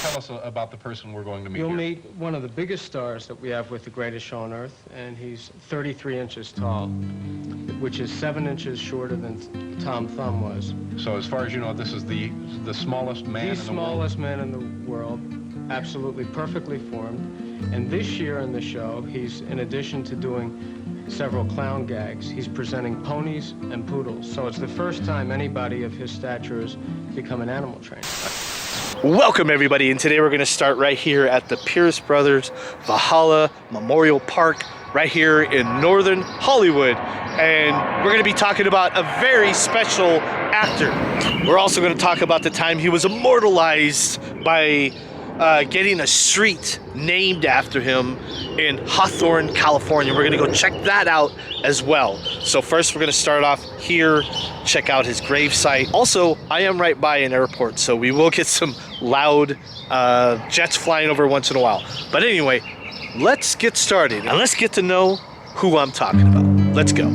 tell us about the person we're going to meet You'll here. meet one of the biggest stars that we have with The Greatest Show on Earth, and he's 33 inches tall, which is 7 inches shorter than Tom Thumb was. So as far as you know, this is the smallest man in the world? The smallest man in the world, absolutely perfectly formed. And this year in the show, he's, in addition to doing several clown gags, he's presenting ponies and poodles. So it's the first time anybody of his stature has become an animal trainer. Welcome everybody, and today we're going to start right here at the Pierce Brothers Valhalla Memorial Park right here in Northern Hollywood, and we're going to be talking about a very special actor. We're also going to talk about the time he was immortalized by getting a street named after him in Hawthorne, California. We're gonna go check that out as well. So first we're gonna start off here, check out his gravesite. Also, I am right by an airport, so we will get some loud jets flying over once in a while. But anyway, let's get started and let's get to know who I'm talking about. Let's go.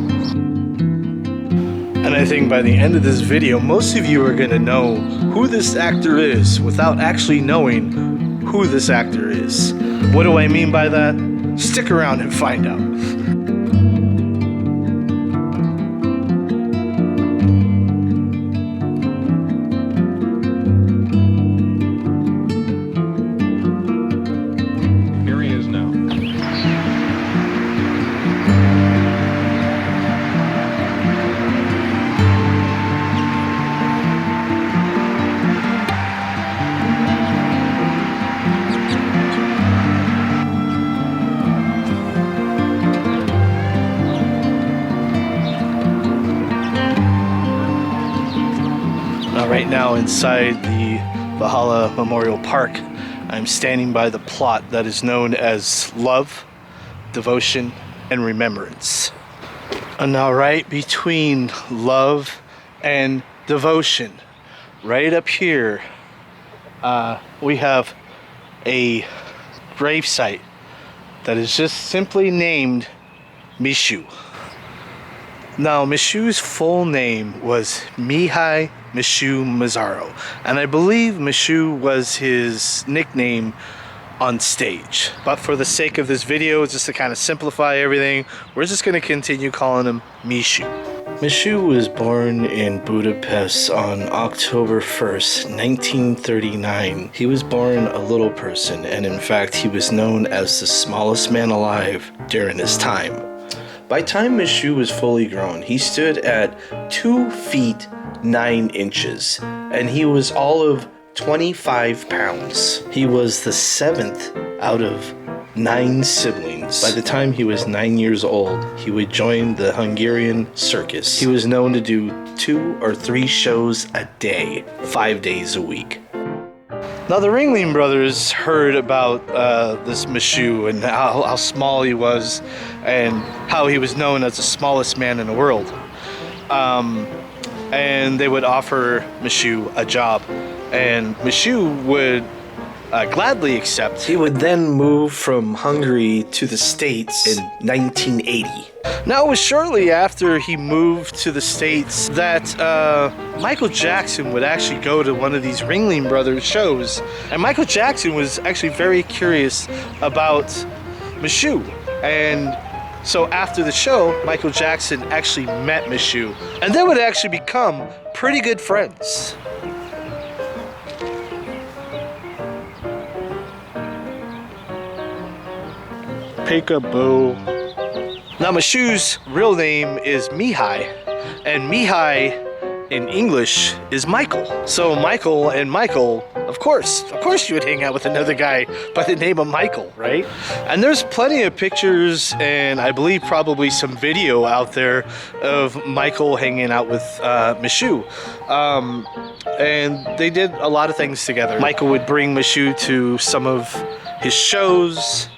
And I think by the end of this video, most of you are gonna know who this actor is without actually knowing who this actor is. What do I mean by that? Stick around and find out. Here he is now. Right now inside the Valhalla Memorial Park, I'm standing by the plot that is known as Love, Devotion, and Remembrance. And now right between Love and Devotion, right up here, we have a gravesite that is just simply named Michu. Now, Michu's full name was Mihai Michu Mazzaro, and I believe Michu was his nickname on stage. But for the sake of this video, just to kind of simplify everything, we're just going to continue calling him Michu. Michu was born in Budapest on October 1st, 1939. He was born a little person, and in fact, he was known as the smallest man alive during his time. By the time Michu was fully grown, he stood at 2 feet 9 inches, and he was all of 25 pounds. He was the 7th out of 9 siblings. By the time he was 9 years old, he would join the Hungarian circus. He was known to do 2 or 3 shows a day, 5 days a week. Now the Ringling Brothers heard about this Michu and how small he was and how he was known as the smallest man in the world. And they would offer Michu a job, and Michu would gladly accept. He would then move from Hungary to the States in 1980. Now it was shortly after he moved to the States that Michael Jackson would actually go to one of these Ringling Brothers shows, and Michael Jackson was actually very curious about Michu, and so after the show, Michael Jackson actually met Michu, and they would actually become pretty good friends. Peekaboo. Now Michu's real name is Mihai, and Mihai in English is Michael. So Michael and Michael, of course you would hang out with another guy by the name of Michael, right? And there's plenty of pictures and I believe probably some video out there of Michael hanging out with Michu. And they did a lot of things together. Michael would bring Michu to some of his shows.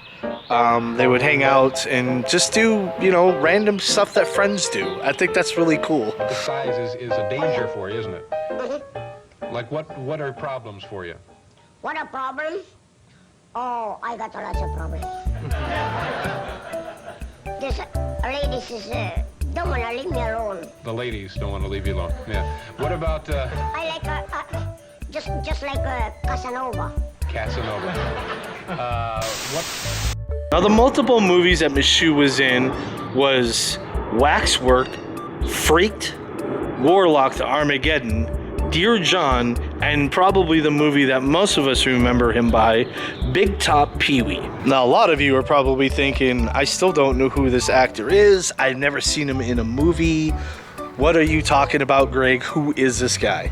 They would hang out and just do, you know, random stuff that friends do. I think that's really cool. The size is a danger for you, isn't it? Mm-hmm. Like what are problems for you? What a problem? Oh, I got lots of problems. This ladies is don't wanna leave me alone. The ladies don't want to leave you alone. Yeah. What about? I like just like Casanova. Casanova. What? Now, the multiple movies that Michu was in was Waxwork, Freaked, Warlock to Armageddon, Dear John, and probably the movie that most of us remember him by, Big Top Pee-wee. Now, a lot of you are probably thinking, I still don't know who this actor is. I've never seen him in a movie. What are you talking about, Greg? Who is this guy?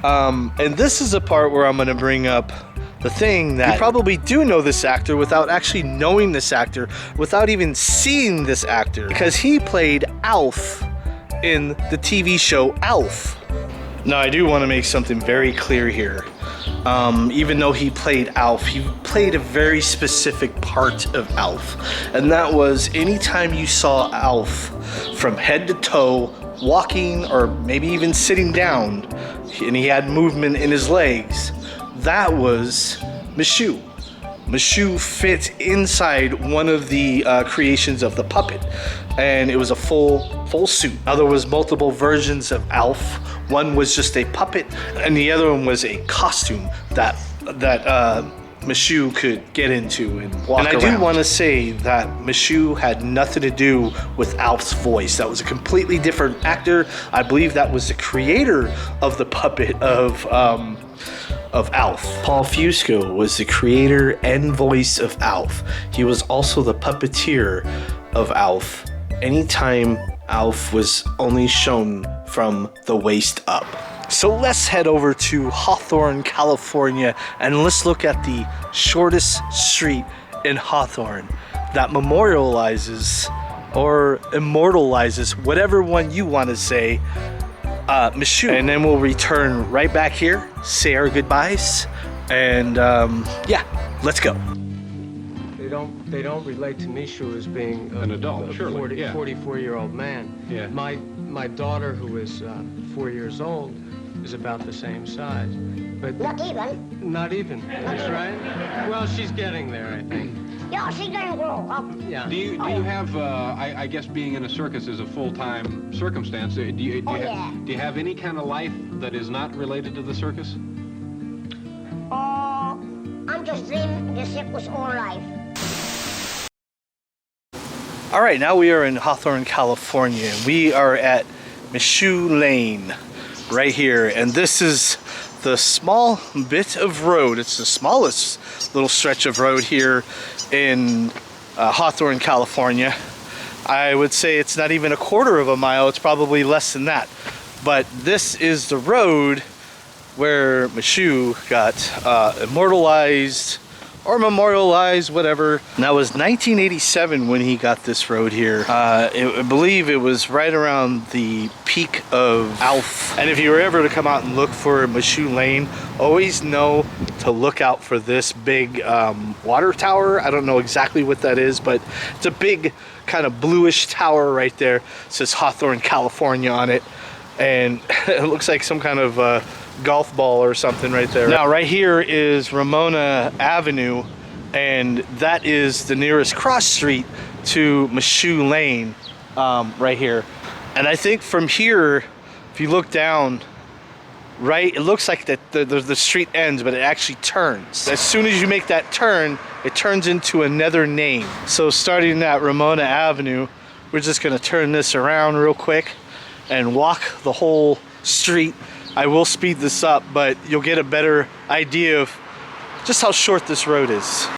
And this is a part where I'm gonna bring up the thing that you probably do know this actor without actually knowing this actor, without even seeing this actor, because he played Alf in the TV show Alf. Now, I do want to make something very clear here. Even though he played Alf, he played a very specific part of Alf. And that was anytime you saw Alf from head to toe, walking or maybe even sitting down, and he had movement in his legs, that was Michu. Michu fit inside one of the creations of the puppet, and it was a full suit. Now, there was multiple versions of Alf. One was just a puppet, and the other one was a costume that Michu could get into and walk around. And I do want to say that Michu had nothing to do with Alf's voice. That was a completely different actor. I believe that was the creator of the puppet of Alf. Paul Fusco was the creator and voice of Alf. He was also the puppeteer of Alf. Anytime Alf was only shown from the waist up. So let's head over to Hawthorne, California, and let's look at the shortest street in Hawthorne that memorializes or immortalizes, whatever one you want to say, Michu. And then we'll return right back here, say our goodbyes, and yeah, let's go. They don't relate to Michu as being An adult, surely, yeah. 44-year-old man. Yeah. My daughter, who is 4 years old, is about the same size. But Not even. not even. That's right. Well, she's getting there, I think. Yeah, she's gonna grow up. Yeah. Do you have, I guess being in a circus is a full-time circumstance. Do you have any kind of life that is not related to the circus? Oh, I'm just dreaming the circus all life. All right, now we are in Hawthorne, California. We are at Michu Lane right here, and this is the small bit of road. It's the smallest little stretch of road here in Hawthorne, California. I would say it's not even a quarter of a mile. It's probably less than that. But this is the road where Michu got immortalized or memorialized, whatever. And that was 1987 when he got this road here. I believe it was right around the peak of Alf. And if you were ever to come out and look for Michu Lane, always know to look out for this big water tower. I don't know exactly what that is, but it's a big kind of bluish tower right there. It says Hawthorne, California on it. And it looks like some kind of golf ball or something right there. Now, right here is Ramona Avenue, and that is the nearest cross street to Michu Lane, right here. And I think from here, if you look down, right, it looks like that the street ends, but it actually turns. As soon as you make that turn, it turns into another name. So starting at Ramona Avenue, we're just gonna turn this around real quick and walk the whole street. I will speed this up, but you'll get a better idea of just how short this road is.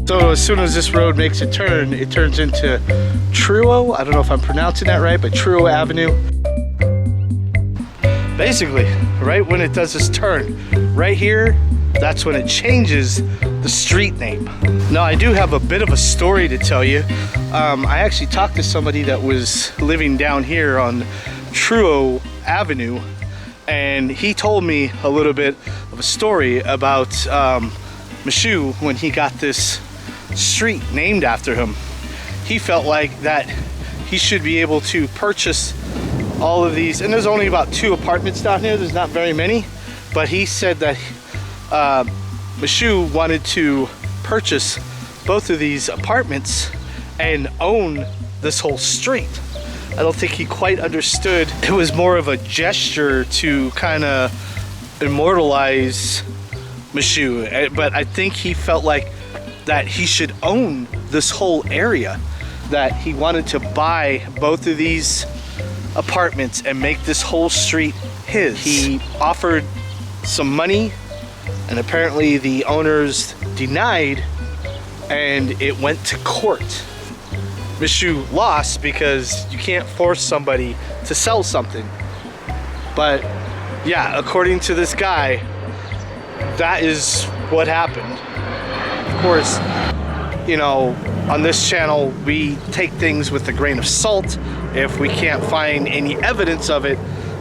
So as soon as this road makes a turn, it turns into Truo. I don't know if I'm pronouncing that right, but Truo Avenue. Basically, right when it does this turn, right here, that's when it changes the street name. Now, I do have a bit of a story to tell you. I actually talked to somebody that was living down here on Truo Avenue, and he told me a little bit of a story about Michu when he got this street named after him. He felt like that he should be able to purchase all of these, and there's only about 2 apartments down here. There's not very many, but he said that Michu wanted to purchase both of these apartments and own this whole street. I don't think he quite understood. It was more of a gesture to kind of immortalize Michu, but I think he felt like that he should own this whole area, that he wanted to buy both of these apartments and make this whole street his. He offered some money, and apparently the owners denied, and it went to court. Michu lost because you can't force somebody to sell something. But yeah, according to this guy, that is what happened. Of course, you know, on this channel, we take things with a grain of salt if we can't find any evidence of it.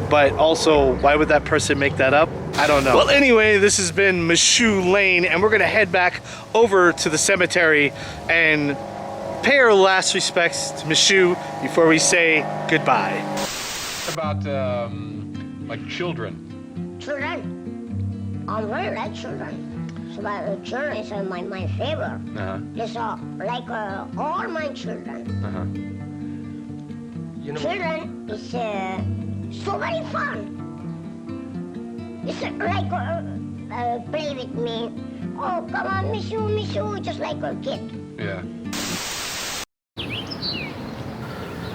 But also, why would that person make that up? I don't know. Well, anyway, this has been Michu Lane, and we're gonna head back over to the cemetery and pay our last respects to Michu before we say goodbye. About like children. Children. I really like children. So children is my favorite. These are like all my children. You know, Children is so very fun. It's like play with me. Oh, come on, Michu, just like a kid. Yeah.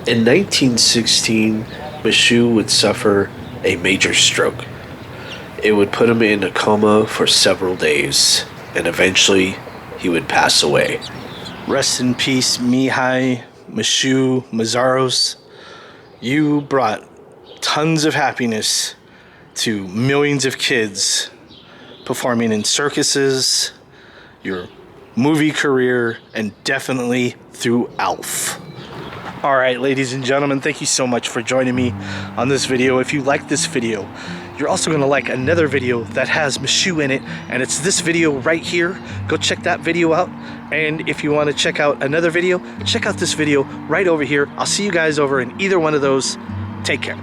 In 1916, Michu would suffer a major stroke. It would put him in a coma for several days, and eventually he would pass away. Rest in peace, Mihai, Michu, Mazaros. You brought tons of happiness to millions of kids performing in circuses, your movie career, and definitely through ALF. All right, ladies and gentlemen, thank you so much for joining me on this video. If you like this video, you're also gonna like another video that has Michu in it, and it's this video right here. Go check that video out. And if you wanna check out another video, check out this video right over here. I'll see you guys over in either one of those. Take care.